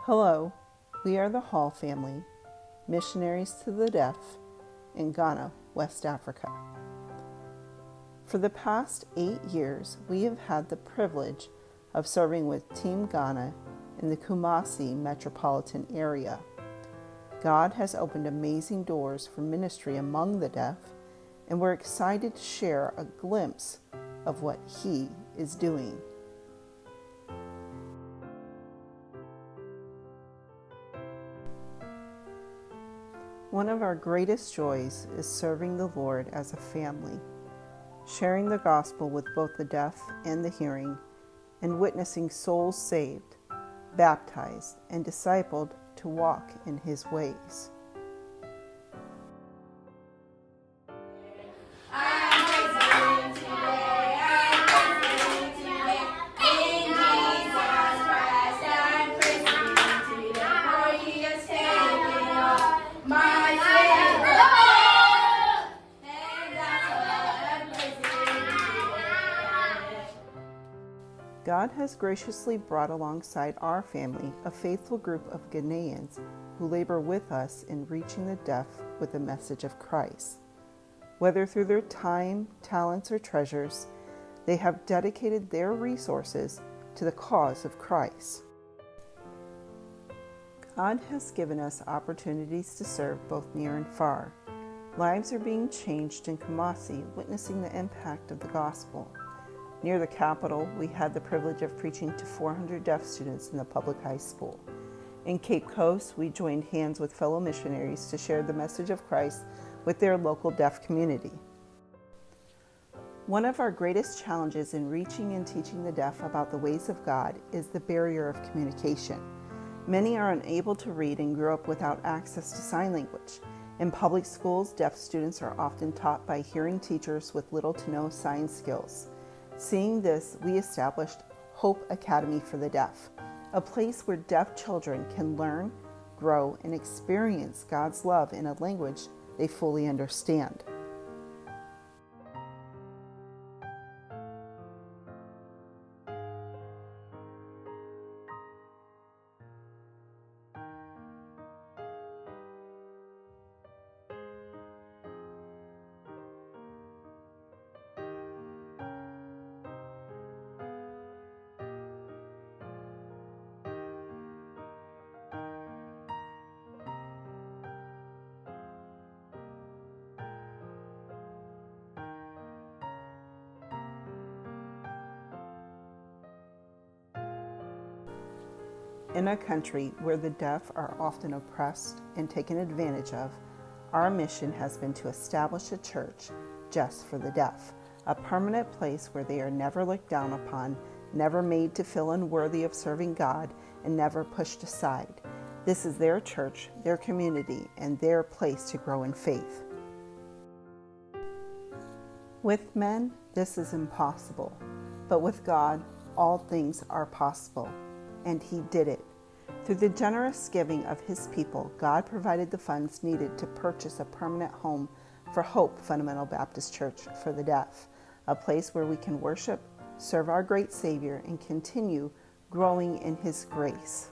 Hello, we are the Hall family, missionaries to the deaf in Ghana, West Africa. For the past 8 years, we have had the privilege of serving with Team Ghana in the Kumasi metropolitan area. God has opened amazing doors for ministry among the deaf, and we're excited to share a glimpse of what He is doing. One of our greatest joys is serving the Lord as a family, sharing the gospel with both the deaf and the hearing, and witnessing souls saved, baptized, and discipled to walk in His ways. God has graciously brought alongside our family a faithful group of Ghanaians who labor with us in reaching the deaf with the message of Christ. Whether through their time, talents, or treasures, they have dedicated their resources to the cause of Christ. God has given us opportunities to serve both near and far. Lives are being changed in Kumasi, witnessing the impact of the gospel. Near the capital, we had the privilege of preaching to 400 deaf students in the public high school. In Cape Coast, we joined hands with fellow missionaries to share the message of Christ with their local deaf community. One of our greatest challenges in reaching and teaching the deaf about the ways of God is the barrier of communication. Many are unable to read and grew up without access to sign language. In public schools, deaf students are often taught by hearing teachers with little to no sign skills. Seeing this, we established Hope Academy for the Deaf, a place where deaf children can learn, grow, and experience God's love in a language they fully understand. In a country where the deaf are often oppressed and taken advantage of, our mission has been to establish a church just for the deaf, a permanent place where they are never looked down upon, never made to feel unworthy of serving God, and never pushed aside. This is their church, their community, and their place to grow in faith. With men, this is impossible, but with God, all things are possible. And He did it. Through the generous giving of His people, God provided the funds needed to purchase a permanent home for Hope Fundamental Baptist Church for the deaf, a place where we can worship, serve our great Savior, and continue growing in His grace.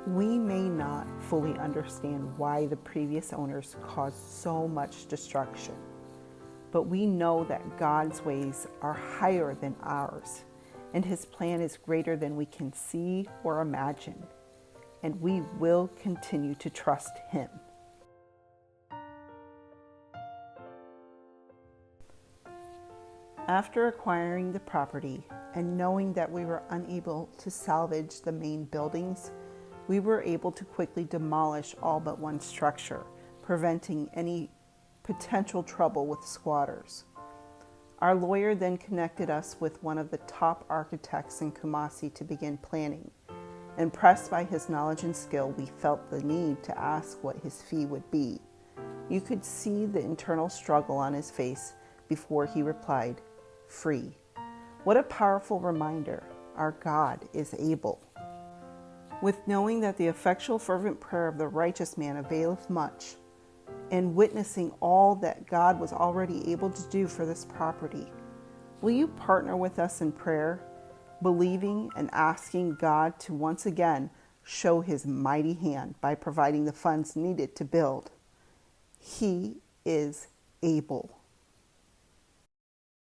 We may not fully understand why the previous owners caused so much destruction, but we know that God's ways are higher than ours, and His plan is greater than we can see or imagine, and we will continue to trust Him. After acquiring the property and knowing that we were unable to salvage the main buildings, we were able to quickly demolish all but one structure, preventing any potential trouble with squatters. Our lawyer then connected us with one of the top architects in Kumasi to begin planning. Impressed by his knowledge and skill, we felt the need to ask what his fee would be. You could see the internal struggle on his face before he replied, "Free." What a powerful reminder. Our God is able. With knowing that the effectual fervent prayer of the righteous man availeth much, and witnessing all that God was already able to do for this property, Will you partner with us in prayer, believing and asking God to once again show his mighty hand by providing the funds needed to build? He is able.